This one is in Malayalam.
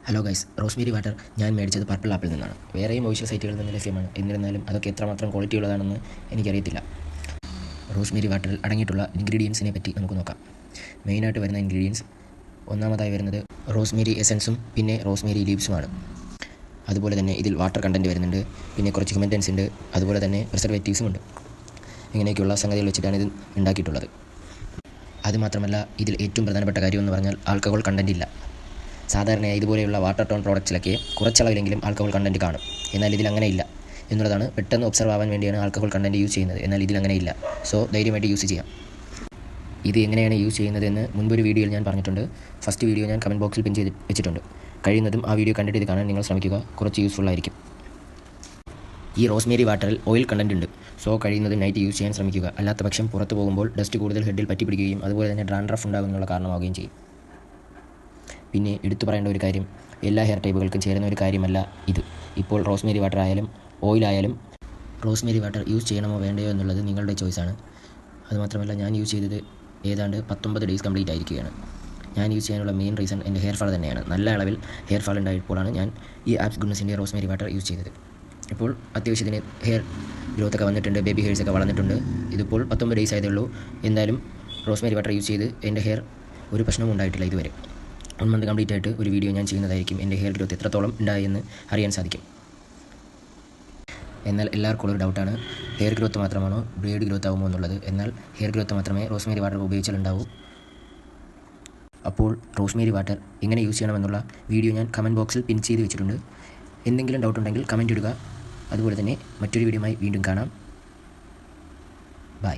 ഹലോ ഗൈസ്, റോസ്മേരി വാട്ടർ ഞാൻ മേടിച്ചത് പർപ്പിൾ ആപ്പിൽ നിന്നാണ്. വേറെയും ഒഫീഷ്യൽ സൈറ്റുകളിൽ നിന്ന് ലഭ്യമാണ്. എന്നിരുന്നാലും അതൊക്കെ എത്രമാത്രം ക്വാളിറ്റി ഉള്ളതാണെന്ന് എനിക്കറിയത്തില്ല. റോസ്മേരി വാട്ടറിൽ അടങ്ങിയിട്ടുള്ള ഇൻഗ്രീഡിയൻസിനെ പറ്റി നമുക്ക് നോക്കാം. മെയിനായിട്ട് വരുന്ന ഇൻഗ്രീഡിയൻസ് ഒന്നാമതായി വരുന്നത് റോസ്മേരി എസൻസും പിന്നെ റോസ്മേരി ലീവ്സുമാണ്. അതുപോലെ തന്നെ ഇതിൽ വാട്ടർ കണ്ടൻറ്റ് വരുന്നുണ്ട്, പിന്നെ കുറച്ച് ഹ്യൂമൻറ്റൻസ് ഉണ്ട്, അതുപോലെ തന്നെ പ്രിസർവേറ്റീവ്സും ഉണ്ട്. ഇങ്ങനെയൊക്കെയുള്ള സംഗതികൾ വെച്ചിട്ടാണ് ഇത് ഉണ്ടാക്കിയിട്ടുള്ളത്. അതുമാത്രമല്ല, ഇതിൽ ഏറ്റവും പ്രധാനപ്പെട്ട കാര്യം എന്ന് പറഞ്ഞാൽ ആൽക്കഹോൾ കണ്ടൻറ്റ് ഇല്ല. സാധാരണയായി ഇതുപോലെയുള്ള വാട്ടർ ടോൺ പ്രോഡക്റ്റ്സിലൊക്കെ കുറച്ചളവിലെങ്കിലും ആൽക്കഹോൾ കണ്ടൻറ്റ് കാണും. എന്നാൽ ഇതിൽ അങ്ങനെയില്ല എന്നുള്ളതാണ്. പെട്ടെന്ന് ഒബ്സർവ് ആവാൻ വേണ്ടിയാണ് ആൽക്കഹോൾ കണ്ടൻറ്റ് യൂസ് ചെയ്യുന്നത്. എന്നാൽ ഇതിൽ അങ്ങനെയില്ല. സോ ധൈര്യമായിട്ട് യൂസ് ചെയ്യാം. ഇത് എങ്ങനെയാണ് യൂസ് ചെയ്യുന്നതെന്ന് മുൻപൊരു വീഡിയോയിൽ ഞാൻ പറഞ്ഞിട്ടുണ്ട്. ഫസ്റ്റ് വീഡിയോ ഞാൻ കമൻറ്റ് ബോക്സിൽ പിൻ ചെയ്ത് വെച്ചിട്ടുണ്ട്. കഴിയുന്നതും ആ വീഡിയോ കണ്ടിട്ട് ഇത് കാണാൻ നിങ്ങൾ ശ്രമിക്കുക. കുറച്ച് യൂസ്ഫുൾ ആയിരിക്കും. ഈ റോസ്മേരി വാട്ടറിൽ ഓയിൽ കണ്ടൻറ്റ് ഉണ്ട്. സോ കഴിയുന്നതും നൈറ്റ് യൂസ് ചെയ്യാൻ ശ്രമിക്കുക. അല്ലാത്ത പക്ഷം പുറത്ത് പോകുമ്പോൾ ഡസ്റ്റ് കൂടുതൽ ഹെഡിൽ പറ്റിപ്പിടിക്കുകയും അതുപോലെ തന്നെ ഡ്രാൻഡ്രഫ് ഉണ്ടാകുന്നുള്ള കാരണമാവുകയും ചെയ്യും. പിന്നെ എടുത്തു പറയേണ്ട ഒരു കാര്യം, എല്ലാ ഹെയർ ടൈപ്പുകൾക്കും ചേരുന്ന ഒരു കാര്യമല്ല ഇത്. ഇപ്പോൾ റോസ്മേരി വാട്ടർ ആയാലും ഓയിലായാലും റോസ്മേരി വാട്ടർ യൂസ് ചെയ്യണമോ വേണ്ടയോ എന്നുള്ളത് നിങ്ങളുടെ ചോയ്സാണ്. അതുമാത്രമല്ല, ഞാൻ യൂസ് ചെയ്തത് ഏതാണ്ട് 19 ഡേയ്സ് കംപ്ലീറ്റ് ആയിരിക്കുകയാണ്. ഞാൻ യൂസ് ചെയ്യാനുള്ള മെയിൻ റീസൺ എൻ്റെ ഹെയർ ഫാൾ തന്നെയാണ്. നല്ല അളവിൽ ഹെയർ ഫാൾ ഉണ്ടായപ്പോഴാണ് ഞാൻ ഈ ആപ്സ് ഗുഡ്നസിൻ്റെ റോസ്മേരി വാട്ടർ യൂസ് ചെയ്തത്. ഇപ്പോൾ അത്യാവശ്യത്തിന് ഹെയർ ഗ്രോത്ത് ഒക്കെ വന്നിട്ടുണ്ട്, ബേബി ഹെയർസൊക്കെ വളർന്നിട്ടുണ്ട്. ഇതിപ്പോൾ 19 ഡേയ്സ് ആയതേ ഉള്ളൂ. എന്തായാലും റോസ്മേരി വാട്ടർ യൂസ് ചെയ്ത് എൻ്റെ ഹെയർ ഒരു പ്രശ്നവും ഉണ്ടായിട്ടില്ല ഇതുവരെ. 1 മന്ത് കംപ്ലീറ്റ് ആയിട്ട് ഒരു വീഡിയോ ഞാൻ ചെയ്യുന്നതായിരിക്കും. എൻ്റെ ഹെയർ ഗ്രോത്ത് എത്രത്തോളം ഉണ്ടായെന്ന് അറിയാൻ സാധിക്കും. എന്നാൽ എല്ലാവർക്കും ഉള്ളൊരു ഡൗട്ടാണ്, ഹെയർ ഗ്രോത്ത് മാത്രമാണോ ബ്ലേഡ് ഗ്രോത്ത് ആകുമോ എന്നുള്ളത്. എന്നാൽ ഹെയർ ഗ്രോത്ത് മാത്രമേ റോസ്മേരി വാട്ടർ ഉപയോഗിച്ചാലുണ്ടാവൂ. അപ്പോൾ റോസ്മേരി വാട്ടർ എങ്ങനെ യൂസ് ചെയ്യണമെന്നുള്ള വീഡിയോ ഞാൻ കമൻറ്റ് ബോക്സിൽ പിൻ ചെയ്ത് വെച്ചിട്ടുണ്ട്. എന്തെങ്കിലും ഡൗട്ട് ഉണ്ടെങ്കിൽ കമൻറ്റ് ഇടുക. അതുപോലെ തന്നെ മറ്റൊരു വീഡിയോയുമായി വീണ്ടും കാണാം. ബൈ.